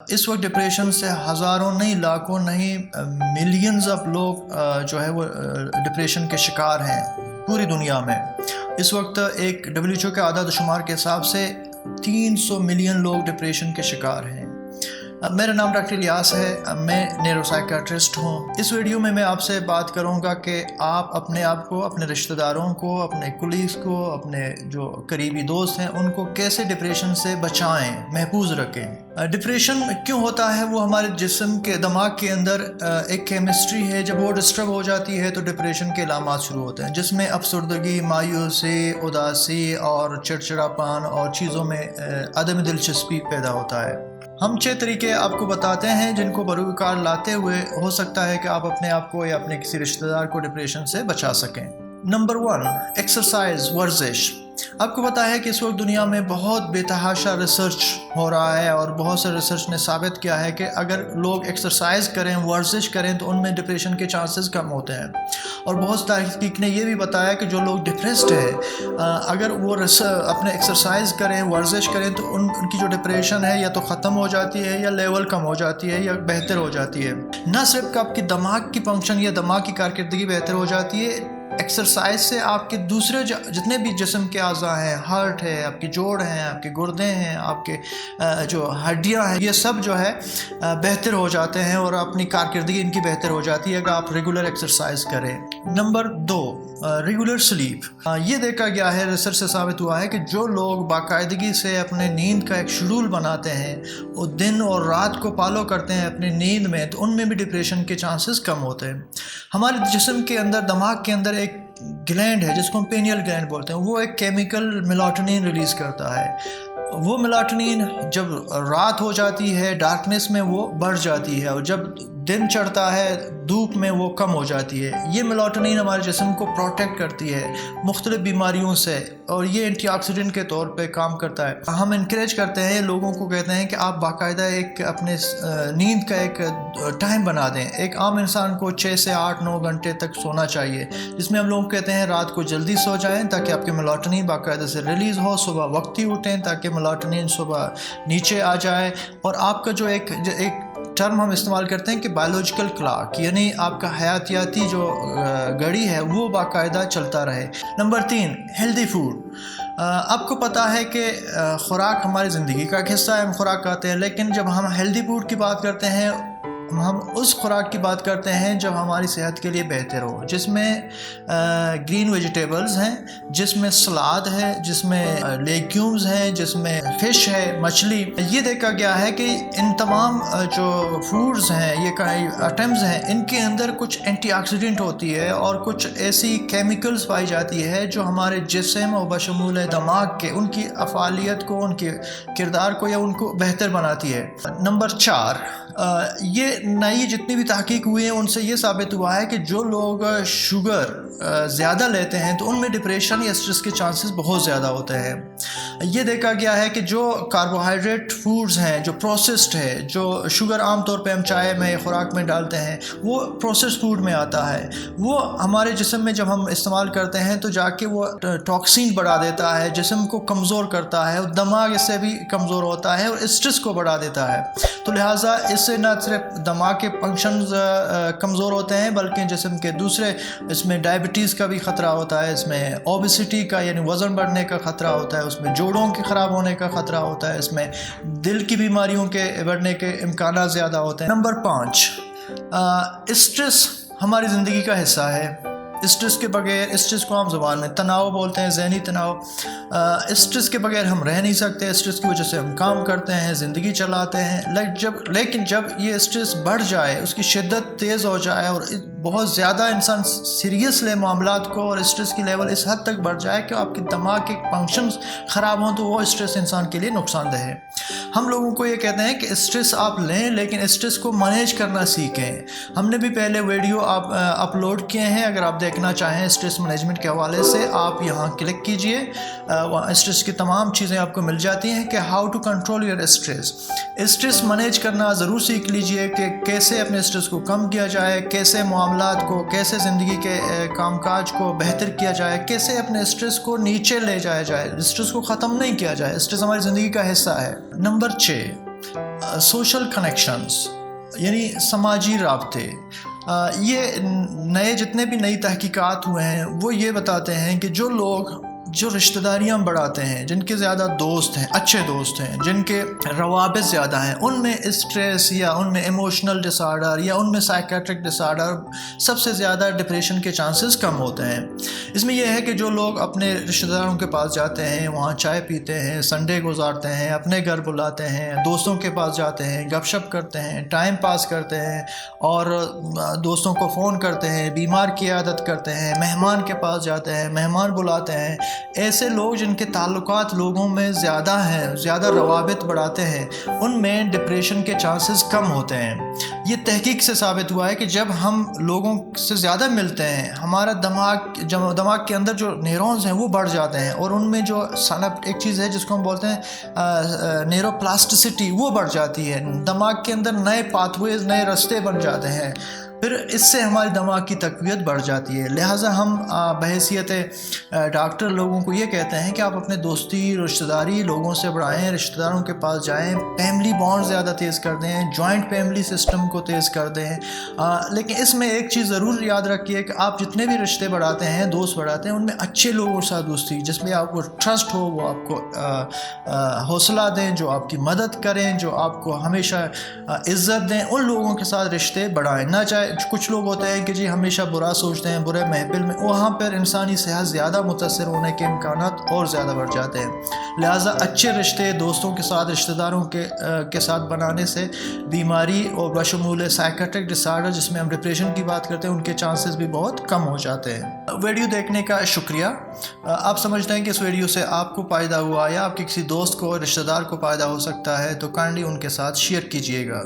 اس وقت ڈپریشن سے ہزاروں نہیں لاکھوں نہیں ملینز آف لوگ جو ہے وہ ڈپریشن کے شکار ہیں پوری دنیا میں۔ اس وقت ایک WHO کے اعداد و شمار کے حساب سے 300 ملین لوگ ڈپریشن کے شکار ہیں۔ میرا نام ڈاکٹر الیاس ہے، میں نیورو سائیکیٹرسٹ ہوں۔ اس ویڈیو میں آپ سے بات کروں گا کہ آپ اپنے آپ کو، اپنے رشتہ داروں کو، اپنے کولیگز کو، اپنے جو قریبی دوست ہیں ان کو کیسے ڈپریشن سے بچائیں، محفوظ رکھیں۔ ڈپریشن کیوں ہوتا ہے؟ وہ ہمارے جسم کے دماغ کے اندر ایک کیمسٹری ہے، جب وہ ڈسٹرب ہو جاتی ہے تو ڈپریشن کے علامات شروع ہوتے ہیں، جس میں افسردگی، مایوسی، اداسی اور چڑچڑاپن اور چیزوں میں عدم دلچسپی پیدا ہوتا ہے۔ ہم 6 طریقے آپ کو بتاتے ہیں جن کو بروئے کار لاتے ہوئے ہو سکتا ہے کہ آپ اپنے آپ کو یا اپنے کسی رشتہ دار کو ڈپریشن سے بچا سکیں۔ نمبر 1، ایکسرسائز، ورزش۔ آپ کو پتہ ہے کہ اس وقت دنیا میں بہت بے تحاشا ریسرچ ہو رہا ہے، اور بہت سے ریسرچ نے ثابت کیا ہے کہ اگر لوگ ایکسرسائز کریں، ورزش کریں تو ان میں ڈپریشن کے چانسز کم ہوتے ہیں۔ اور بہت ساری تحقیق نے یہ بھی بتایا کہ جو لوگ ڈپریسڈ ہیں، اگر وہ اپنے ایکسرسائز کریں، ورزش کریں تو ان کی جو ڈپریشن ہے یا تو ختم ہو جاتی ہے، یا لیول کم ہو جاتی ہے، یا بہتر ہو جاتی ہے۔ نہ صرف کہ آپ کی دماغ کی فنکشن یا دماغ کی کارکردگی بہتر ہو جاتی ہے، ایکسرسائز سے آپ کے دوسرے جتنے بھی جسم کے اعضاء ہیں، ہارٹ ہے، آپ کے جوڑ ہیں، آپ کے گردے ہیں، آپ کے جو ہڈیاں ہیں، یہ سب جو ہے بہتر ہو جاتے ہیں، اور اپنی کارکردگی ان کی بہتر ہو جاتی ہے اگر آپ ریگولر ایکسرسائز کریں۔ Number 2، regular slip. یہ دیکھا گیا ہے، ریسرچ سے ثابت ہوا ہے کہ جو لوگ باقاعدگی سے اپنے نیند کا ایک شیڈول بناتے ہیں، وہ دن اور رات کو فالو کرتے ہیں اپنی نیند میں، تو ان میں بھی ڈپریشن کے چانسز کم ہوتے ہیں۔ ہمارے جسم کے اندر، دماغ کے اندر ایک گلینڈ ہے جس کو ہم پینیل گلینڈ بولتے ہیں، وہ ایک کیمیکل میلاٹونین ریلیز کرتا ہے۔ وہ میلاٹونین جب رات ہو جاتی ہے، ڈارکنیس میں وہ بڑھ جاتی ہے، اور جب دن چڑھتا ہے، دھوپ میں وہ کم ہو جاتی ہے۔ یہ میلاٹونین ہمارے جسم کو پروٹیکٹ کرتی ہے مختلف بیماریوں سے، اور یہ اینٹی آکسیڈنٹ کے طور پہ کام کرتا ہے۔ ہم انکریج کرتے ہیں لوگوں کو، کہتے ہیں کہ آپ باقاعدہ ایک اپنے نیند کا ایک ٹائم بنا دیں۔ ایک عام انسان کو 6 سے 8-9 گھنٹے تک سونا چاہیے، جس میں ہم لوگ کہتے ہیں رات کو جلدی سو جائیں تاکہ آپ کے میلاٹونین باقاعدہ سے ریلیز ہو، صبح وقتی اٹھیں تاکہ میلاٹونین صبح نیچے آ جائے، اور آپ کا جو ایک ٹرم ہم استعمال کرتے ہیں کہ بایولوجیکل کلاک، یعنی آپ کا حیاتیاتی جو گھڑی ہے وہ باقاعدہ چلتا رہے۔ Number 3، healthy food. آپ کو پتہ ہے کہ خوراک ہماری زندگی کا ایک حصہ ہے، ہم خوراک کھاتے ہیں، لیکن جب ہم ہیلدی فوڈ کی بات کرتے ہیں، ہم اس خوراک کی بات کرتے ہیں جب ہماری صحت کے لیے بہتر ہو، جس میں گرین ویجیٹیبلز ہیں، جس میں سلاد ہے، جس میں لیگیومز ہیں، جس میں فش ہے، مچھلی۔ یہ دیکھا گیا ہے کہ ان تمام جو فوڈز ہیں، یہ آئٹمز ہیں، ان کے اندر کچھ اینٹی آکسیڈنٹ ہوتی ہے اور کچھ ایسی کیمیکلز پائی جاتی ہے جو ہمارے جسم و بشمول دماغ کے، ان کی فعالیت کو، ان کے کردار کو یا ان کو بہتر بناتی ہے۔ نمبر 4، یہ نئی جتنی بھی تحقیق ہوئی ہیں ان سے یہ ثابت ہوا ہے کہ جو لوگ شوگر زیادہ لیتے ہیں تو ان میں ڈپریشن یا اسٹریس کے چانسز بہت زیادہ ہوتے ہیں۔ یہ دیکھا گیا ہے کہ جو کاربوہائیڈریٹ فوڈز ہیں، جو پروسیسڈ ہے، جو شوگر عام طور پہ ہم چائے میں، خوراک میں ڈالتے ہیں، وہ پروسیسڈ فوڈ میں آتا ہے۔ وہ ہمارے جسم میں جب ہم استعمال کرتے ہیں تو جا کے وہ ٹاکسین بڑھا دیتا ہے، جسم کو کمزور کرتا ہے، اور دماغ اس سے بھی کمزور ہوتا ہے اور اسٹریس کو بڑھا دیتا ہے۔ تو لہٰذا اس سے نہ صرف دماغ کے فنکشنز کمزور ہوتے ہیں، بلکہ جسم کے دوسرے، اس میں ڈائبٹیز کا بھی خطرہ ہوتا ہے، اس میں اوبیسٹی کا یعنی وزن بڑھنے کا خطرہ ہوتا ہے، اس میں جوڑوں کے خراب ہونے کا خطرہ ہوتا ہے، اس میں دل کی بیماریوں کے بڑھنے کے امکانات زیادہ ہوتے ہیں۔ نمبر 5، اسٹریس ہماری زندگی کا حصہ ہے۔ اسٹریس کے بغیر، اسٹریس کو عام زبان میں تناؤ بولتے ہیں، ذہنی تناؤ۔ اسٹریس کے بغیر ہم رہ نہیں سکتے، اسٹریس کی وجہ سے ہم کام کرتے ہیں، زندگی چلاتے ہیں، لیکن جب یہ اسٹریس بڑھ جائے، اس کی شدت تیز ہو جائے اور بہت زیادہ انسان سیریس لے معاملات کو، اور اسٹریس کی لیول اس حد تک بڑھ جائے کہ آپ کی دماغ کے فنکشنز خراب ہوں، تو وہ اسٹریس انسان کے لیے نقصان دہ ہے۔ ہم لوگوں کو یہ کہتے ہیں کہ اسٹریس آپ لیں، لیکن اسٹریس کو مینیج کرنا سیکھیں۔ ہم نے بھی پہلے ویڈیو اپلوڈ کیے ہیں، اگر آپ دیکھنا چاہیں اسٹریس مینجمنٹ کے حوالے سے، آپ یہاں کلک کیجئے، وہاں اسٹریس کی تمام چیزیں آپ کو مل جاتی ہیں کہ how to control your stress. Stress manage کرنا ضرور سیکھ لیجئے کہ کیسے اپنے اسٹریس کو کم کیا جائے، کیسے معاملات کو، کیسے زندگی کے کام کاج کو بہتر کیا جائے، کیسے اپنے اسٹریس کو نیچے لے جایا جائے، اسٹریس کو ختم نہیں کیا جائے۔ اسٹریس ہماری زندگی کا حصہ ہے۔ نمبر 6، سوشل کنیکشنز یعنی سماجی رابطے، یہ جتنے بھی نئی تحقیقات ہوئے ہیں وہ یہ بتاتے ہیں کہ جو لوگ جو رشتہ داریاں بڑھاتے ہیں، جن کے زیادہ دوست ہیں، اچھے دوست ہیں، جن کے روابط زیادہ ہیں، ان میں اسٹریس یا ان میں ایموشنل ڈس آرڈر یا ان میں سائیکیٹرک ڈس آرڈر سب سے زیادہ ڈپریشن کے چانسز کم ہوتے ہیں۔ اس میں یہ ہے کہ جو لوگ اپنے رشتہ داروں کے پاس جاتے ہیں، وہاں چائے پیتے ہیں، سنڈے گزارتے ہیں، اپنے گھر بلاتے ہیں، دوستوں کے پاس جاتے ہیں، گپ شپ کرتے ہیں، ٹائم پاس کرتے ہیں اور دوستوں کو فون کرتے ہیں، بیمار کی عادت کرتے ہیں، مہمان کے پاس جاتے ہیں، مہمان بلاتے ہیں، ایسے لوگ جن کے تعلقات لوگوں میں زیادہ ہیں، زیادہ روابط بڑھاتے ہیں، ان میں ڈپریشن کے چانسز کم ہوتے ہیں۔ یہ تحقیق سے ثابت ہوا ہے کہ جب ہم لوگوں سے زیادہ ملتے ہیں، ہمارا دماغ کے اندر جو نیورونز ہیں وہ بڑھ جاتے ہیں، اور ان میں جو ایک چیز ہے جس کو ہم بولتے ہیں نیورو پلاسٹسٹی، وہ بڑھ جاتی ہے۔ دماغ کے اندر نئے پاتھ ویز، نئے رستے بن جاتے ہیں، پھر اس سے ہماری دماغ کی تقویت بڑھ جاتی ہے۔ لہٰذا ہم بحیثیت ڈاکٹر لوگوں کو یہ کہتے ہیں کہ آپ اپنے دوستی رشتہ داری لوگوں سے بڑھائیں، رشتہ داروں کے پاس جائیں، فیملی بانڈ زیادہ تیز کر دیں، جوائنٹ فیملی سسٹم کو تیز کر دیں۔ لیکن اس میں ایک چیز ضرور یاد رکھیے کہ آپ جتنے بھی رشتے بڑھاتے ہیں، دوست بڑھاتے ہیں، ان میں اچھے لوگوں کے ساتھ دوستی، جس میں آپ کو ٹرسٹ ہو، وہ آپ کو حوصلہ دیں، جو آپ کی مدد کریں، جو آپ کو ہمیشہ عزت دیں، ان لوگوں کے ساتھ رشتے بڑھائیں۔ نہ چاہے کچھ لوگ ہوتے ہیں کہ جی ہمیشہ برا سوچتے ہیں، برے محفل میں، وہاں پر انسانی صحت زیادہ متاثر ہونے کے امکانات اور زیادہ بڑھ جاتے ہیں۔ لہٰذا اچھے رشتے دوستوں کے ساتھ، رشتہ داروں کے ساتھ بنانے سے بیماری اور بشمول سائیکیٹرک ڈس آرڈر، جس میں ہم ڈپریشن کی بات کرتے ہیں، ان کے چانسز بھی بہت کم ہو جاتے ہیں۔ ویڈیو دیکھنے کا شکریہ۔ آپ سمجھتے ہیں کہ اس ویڈیو سے آپ کو فائدہ ہوا یا آپ کے کسی دوست کو، رشتہ دار کو فائدہ ہو سکتا ہے، تو کائنڈلی ان کے ساتھ شیئر کیجیے گا۔